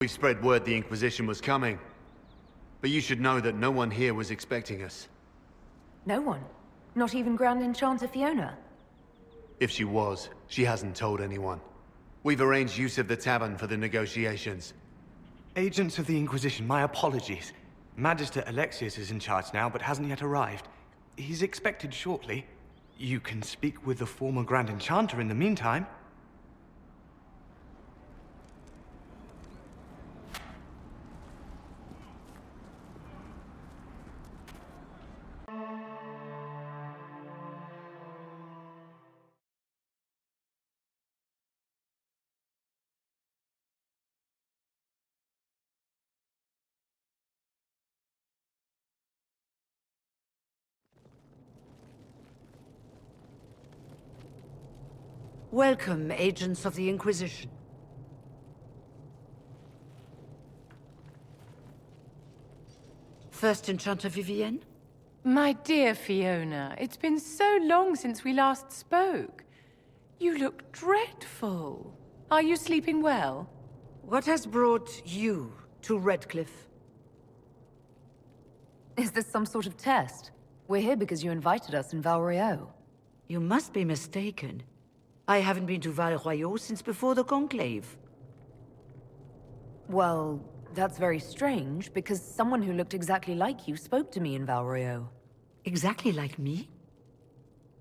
We've spread word the Inquisition was coming. But you should know that no one here was expecting us. No one? Not even Grand Enchanter Fiona? If she was, she hasn't told anyone. We've arranged use of the tavern for the negotiations. Agents of the Inquisition, my apologies. Magister Alexius is in charge now, but hasn't yet arrived. He's expected shortly. You can speak with the former Grand Enchanter in the meantime. Welcome, agents of the Inquisition. First Enchanter Vivienne? My dear Fiona, it's been so long since we last spoke. You look dreadful. Are you sleeping well? What has brought you to Redcliffe? Is this some sort of test? We're here because you invited us in Val Royeaux. You must be mistaken. I haven't been to Val Royeaux since before the Conclave. Well, that's very strange, because someone who looked exactly like you spoke to me in Val Royeaux. Exactly like me?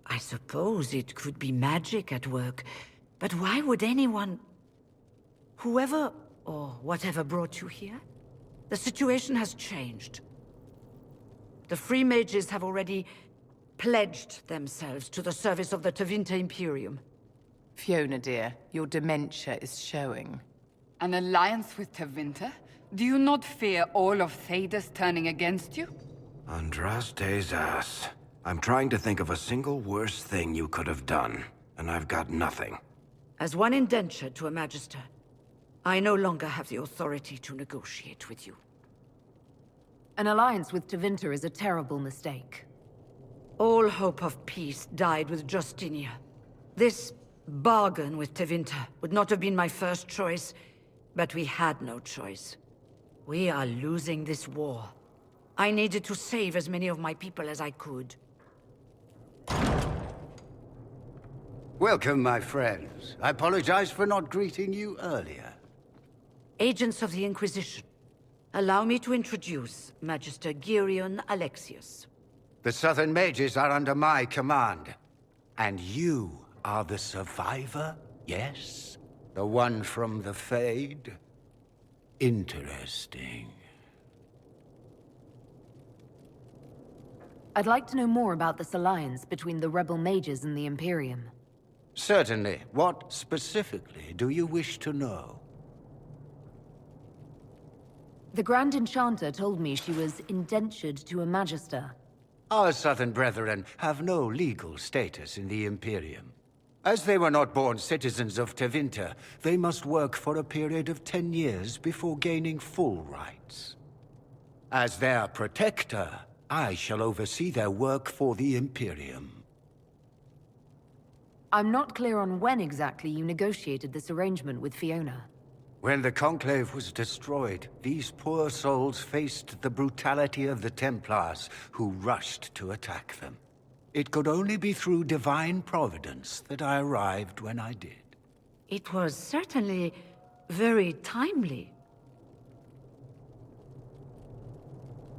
I suppose it could be magic at work, but why would anyone... Whoever or whatever brought you here? The situation has changed. The Free Mages have already pledged themselves to the service of the Tevinter Imperium. Fiona, dear, your dementia is showing. An alliance with Tevinter? Do you not fear all of Thedas turning against you? Andraste's ass. I'm trying to think of a single worse thing you could have done, and I've got nothing. As one indentured to a Magister, I no longer have the authority to negotiate with you. An alliance with Tevinter is a terrible mistake. All hope of peace died with Justinia. This bargain with Tevinter would not have been my first choice, but we had no choice. We are losing this war. I needed to save as many of my people as I could. Welcome, my friends. I apologize for not greeting you earlier. Agents of the Inquisition, allow me to introduce Magister Girion Alexius. The Southern Mages are under my command. And you are the survivor, yes? The one from the Fade? Interesting. I'd like to know more about this alliance between the rebel mages and the Imperium. Certainly. What specifically do you wish to know? The Grand Enchanter told me she was indentured to a Magister. Our Southern brethren have no legal status in the Imperium. As they were not born citizens of Tevinter, they must work for a period of 10 years before gaining full rights. As their protector, I shall oversee their work for the Imperium. I'm not clear on when exactly you negotiated this arrangement with Fiona. When the Conclave was destroyed, these poor souls faced the brutality of the Templars, who rushed to attack them. It could only be through divine providence that I arrived when I did. It was certainly very timely.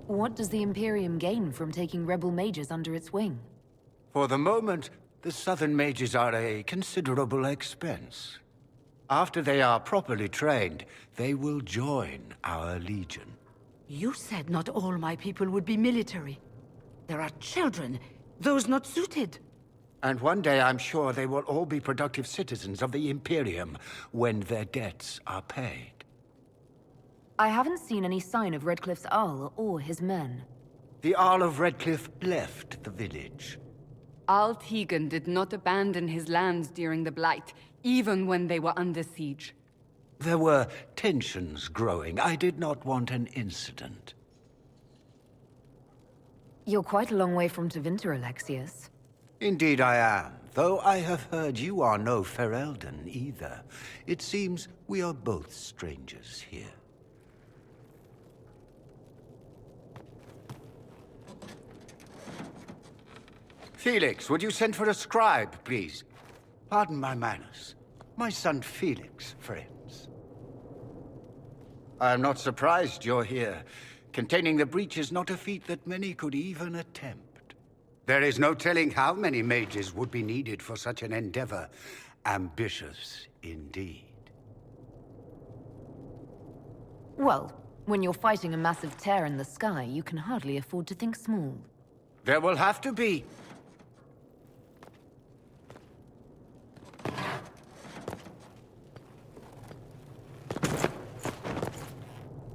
What does the Imperium gain from taking rebel mages under its wing? For the moment, the Southern Mages are a considerable expense. After they are properly trained, they will join our Legion. You said not all my people would be military. There are children, those not suited. And one day I'm sure they will all be productive citizens of the Imperium when their debts are paid. I haven't seen any sign of Redcliffe's Arl or his men. The Arl of Redcliffe left the village. Al Tegan did not abandon his lands during the Blight, even when they were under siege. There were tensions growing. I did not want an incident. You're quite a long way from Tevinter, Alexius. Indeed I am, though I have heard you are no Ferelden either. It seems we are both strangers here. Felix, would you send for a scribe, please? Pardon my manners. My son Felix, friends. I am not surprised you're here. Containing the breach is not a feat that many could even attempt. There is no telling how many mages would be needed for such an endeavor. Ambitious, indeed. Well, when you're fighting a massive tear in the sky, you can hardly afford to think small. There will have to be.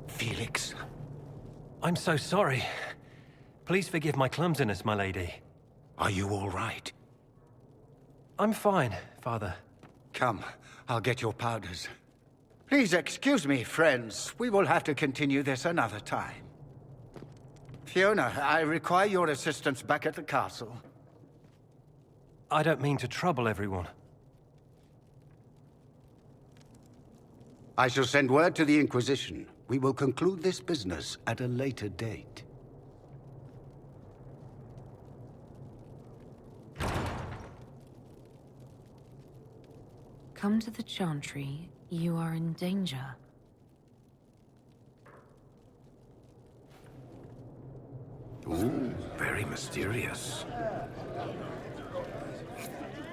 Felix. I'm so sorry. Please forgive my clumsiness, my lady. Are you all right? I'm fine, Father. Come, I'll get your powders. Please excuse me, friends. We will have to continue this another time. Fiona, I require your assistance back at the castle. I don't mean to trouble everyone. I shall send word to the Inquisition. We will conclude this business at a later date. Come to the Chantry. You are in danger. Ooh, very mysterious.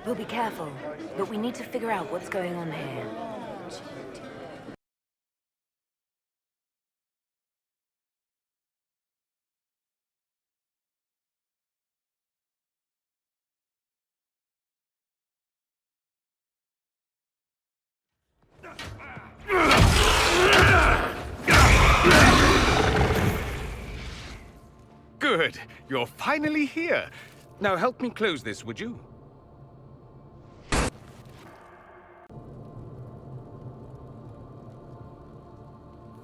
We'll be careful, but we need to figure out what's going on here. Good. You're finally here. Now help me close this, would you?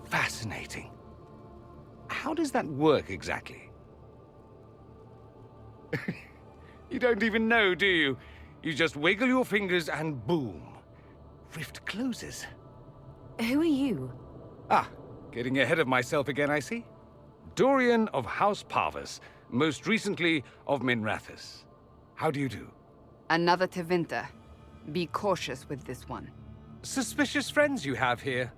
Fascinating. How does that work exactly? You don't even know, do you? You just wiggle your fingers and boom. Rift closes. Who are you? Ah, getting ahead of myself again, I see. Dorian of House Parvus, most recently of Minrathous. How do you do? Another Tevinter. Be cautious with this one. Suspicious friends you have here.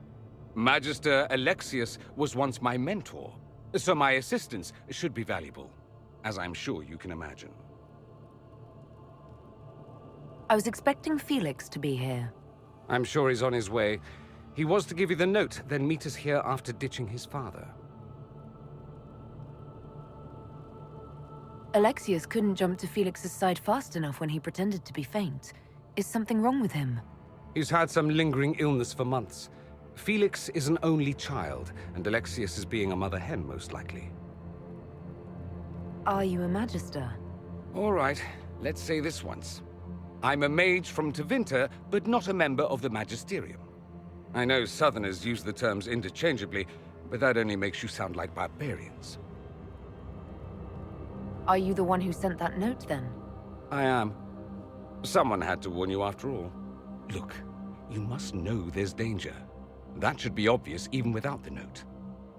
Magister Alexius was once my mentor, so my assistance should be valuable, as I'm sure you can imagine. I was expecting Felix to be here. I'm sure he's on his way. He was to give you the note, then meet us here after ditching his father. Alexius couldn't jump to Felix's side fast enough when he pretended to be faint. Is something wrong with him? He's had some lingering illness for months. Felix is an only child, and Alexius is being a mother hen, most likely. Are you a Magister? All right, let's say this once. I'm a mage from Tevinter, but not a member of the Magisterium. I know Southerners use the terms interchangeably, but that only makes you sound like barbarians. Are you the one who sent that note, then? I am. Someone had to warn you after all. Look, you must know there's danger. That should be obvious even without the note.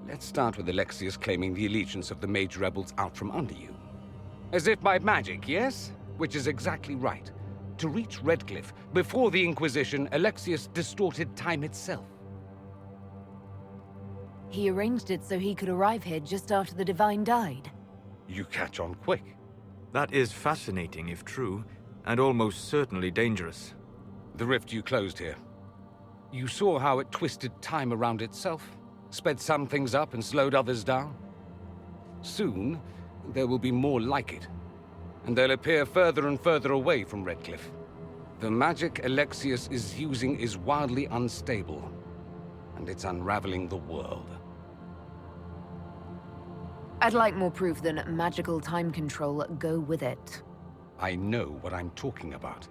Let's start with Alexius claiming the allegiance of the Mage rebels out from under you. As if by magic, yes? Which is exactly right. To reach Redcliffe, before the Inquisition, Alexius distorted time itself. He arranged it so he could arrive here just after the Divine died. You catch on quick. That is fascinating if true, and almost certainly dangerous. The rift you closed here. You saw how it twisted time around itself, sped some things up and slowed others down. Soon, there will be more like it, and they'll appear further and further away from Redcliffe. The magic Alexius is using is wildly unstable, and it's unraveling the world. I'd like more proof than magical time control go with it. I know what I'm talking about.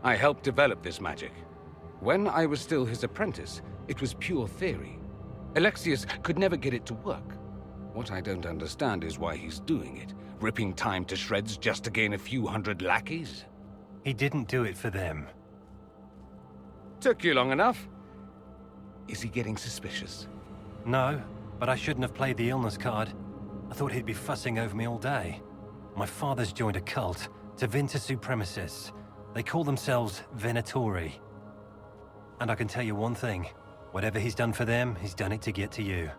I helped develop this magic. When I was still his apprentice, it was pure theory. Alexius could never get it to work. What I don't understand is why he's doing it, ripping time to shreds just to gain a few hundred lackeys. He didn't do it for them. Took you long enough. Is he getting suspicious? No, but I shouldn't have played the illness card. I thought he'd be fussing over me all day. My father's joined a cult, Tevinter supremacists. They call themselves Venatori. And I can tell you one thing. Whatever he's done for them, he's done it to get to you.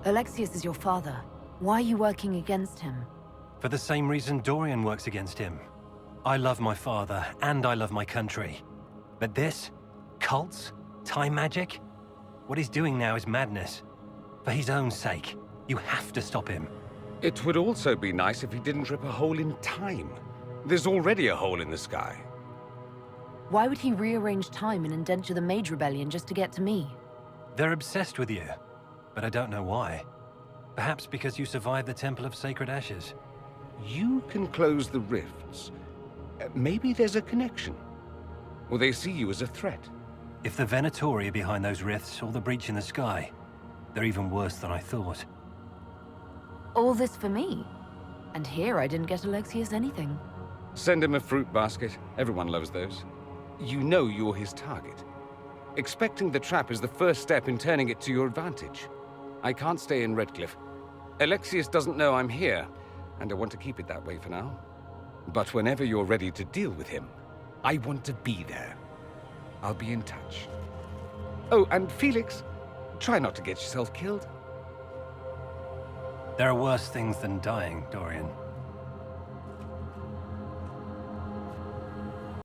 Alexius is your father. Why are you working against him? For the same reason Dorian works against him. I love my father, and I love my country. But this? Cults? Time magic? What he's doing now is madness. For his own sake, you have to stop him. It would also be nice if he didn't rip a hole in time. There's already a hole in the sky. Why would he rearrange time and indenture the Mage Rebellion just to get to me? They're obsessed with you, but I don't know why. Perhaps because you survived the Temple of Sacred Ashes. You can close the rifts. Maybe there's a connection. Or they see you as a threat. If the Venatori are behind those rifts or the breach in the sky, they're even worse than I thought. All this for me? And here I didn't get Alexius anything. Send him a fruit basket. Everyone loves those. You know you're his target. Expecting the trap is the first step in turning it to your advantage. I can't stay in Redcliffe. Alexius doesn't know I'm here, and I want to keep it that way for now. But whenever you're ready to deal with him, I want to be there. I'll be in touch. Oh, and Felix, try not to get yourself killed. There are worse things than dying, Dorian.